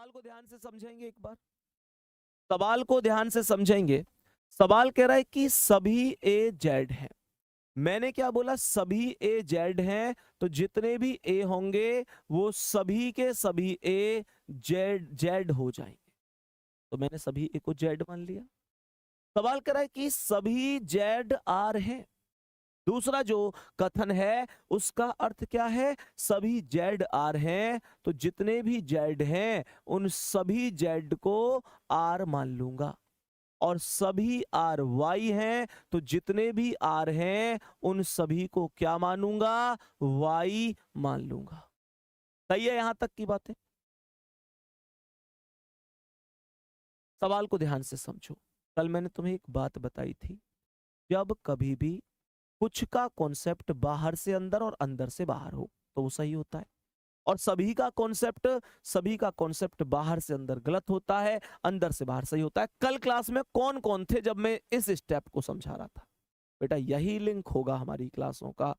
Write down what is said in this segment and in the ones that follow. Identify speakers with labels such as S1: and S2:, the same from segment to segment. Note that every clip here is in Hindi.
S1: सवाल को ध्यान से समझेंगे एक बार, सवाल को ध्यान से समझेंगे। सवाल कह रहा है कि सभी ए जेड हैं। मैंने क्या बोला? सभी ए जेड हैं, तो जितने भी ए होंगे वो सभी के सभी ए जेड जेड हो जाएंगे। तो मैंने सभी ए को जेड मान लिया। सवाल कर रहा है कि सभी जेड आर हैं। दूसरा जो कथन है उसका अर्थ क्या है? सभी जेड आर हैं, तो जितने भी जेड हैं उन सभी जेड को आर मान लूंगा। और सभी आर वाई हैं, तो जितने भी आर हैं उन सभी को क्या मानूंगा? वाई मान लूंगा। सही है यहां तक की बातें? सवाल को ध्यान से समझो। कल मैंने तुम्हें एक बात बताई थी, जब कभी भी कुछ का कॉन्सेप्ट बाहर से अंदर और अंदर से बाहर हो तो वो सही होता है, और सभी का कॉन्सेप्ट बाहर से अंदर गलत होता है, अंदर से बाहर सही होता है। कल क्लास में कौन कौन थे जब मैं इस स्टेप को समझा रहा था? बेटा यही लिंक होगा हमारी क्लासों का,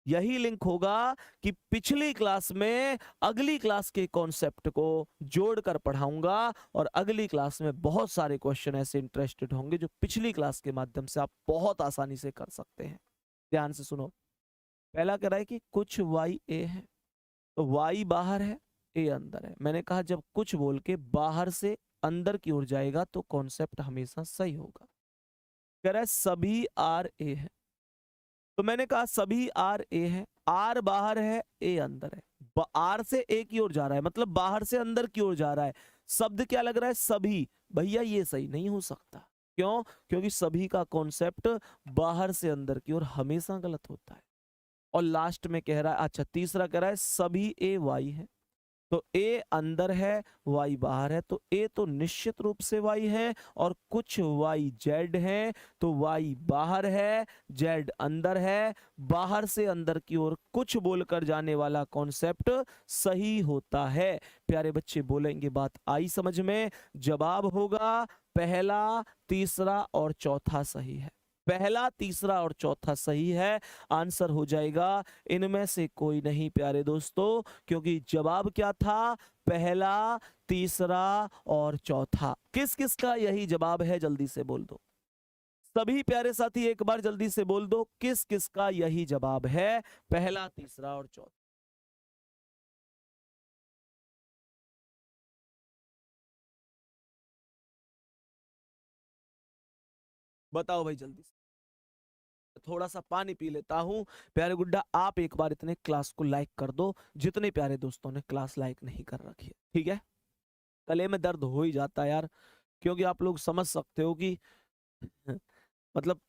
S1: यही लिंक होगा कि पिछली क्लास में अगली क्लास के कॉन्सेप्ट को जोड़कर पढ़ाऊंगा, और अगली क्लास में बहुत सारे क्वेश्चन ऐसे इंटरेस्टेड होंगे जो पिछली क्लास के माध्यम से आप बहुत आसानी से कर सकते हैं। ध्यान से सुनो। पहला कह रहा है कि कुछ वाई ए है, तो वाई बाहर है, ए अंदर है। मैंने कहा जब कुछ बोल के बाहर से अंदर की ओर जाएगा तो कॉन्सेप्ट हमेशा सही होगा। कह रहा है सभी आर ए है, तो मैंने कहा सभी आर ए है, आर बाहर है, ए अंदर है। आर से ए की ओर जा रहा है, मतलब बाहर से अंदर की ओर जा रहा है। शब्द क्या लग रहा है? सभी। भैया ये सही नहीं हो सकता। क्यों? क्योंकि सभी का कॉन्सेप्ट बाहर से अंदर की ओर हमेशा गलत होता है। और लास्ट में कह रहा है, अच्छा तीसरा कह रहा है सभी ए वाई है, तो ए अंदर है, वाई बाहर है, तो ए तो निश्चित रूप से वाई है, और कुछ वाई जेड है, तो वाई बाहर है, जेड अंदर है। बाहर से अंदर की ओर कुछ बोलकर जाने वाला कॉन्सेप्ट सही होता है। प्यारे बच्चे बोलेंगे, बात आई समझ में? जवाब होगा पहला, तीसरा और चौथा सही है। पहला, तीसरा और चौथा सही है। आंसर हो जाएगा इनमें से कोई नहीं प्यारे दोस्तों, क्योंकि जवाब क्या था? पहला, तीसरा और चौथा। किस किस का यही जवाब है? जल्दी से बोल दो सभी प्यारे साथी, एक बार जल्दी से बोल दो किस किस का यही जवाब है? पहला, तीसरा और चौथा। बताओ भाई जल्दी से। थोड़ा सा पानी पी लेता हूं। प्यारे गुड्डा आप एक बार इतने क्लास को लाइक कर दो जितने प्यारे दोस्तों ने क्लास लाइक नहीं कर रखी है, ठीक है? गले में दर्द हो ही जाता है यार, क्योंकि आप लोग समझ सकते हो कि मतलब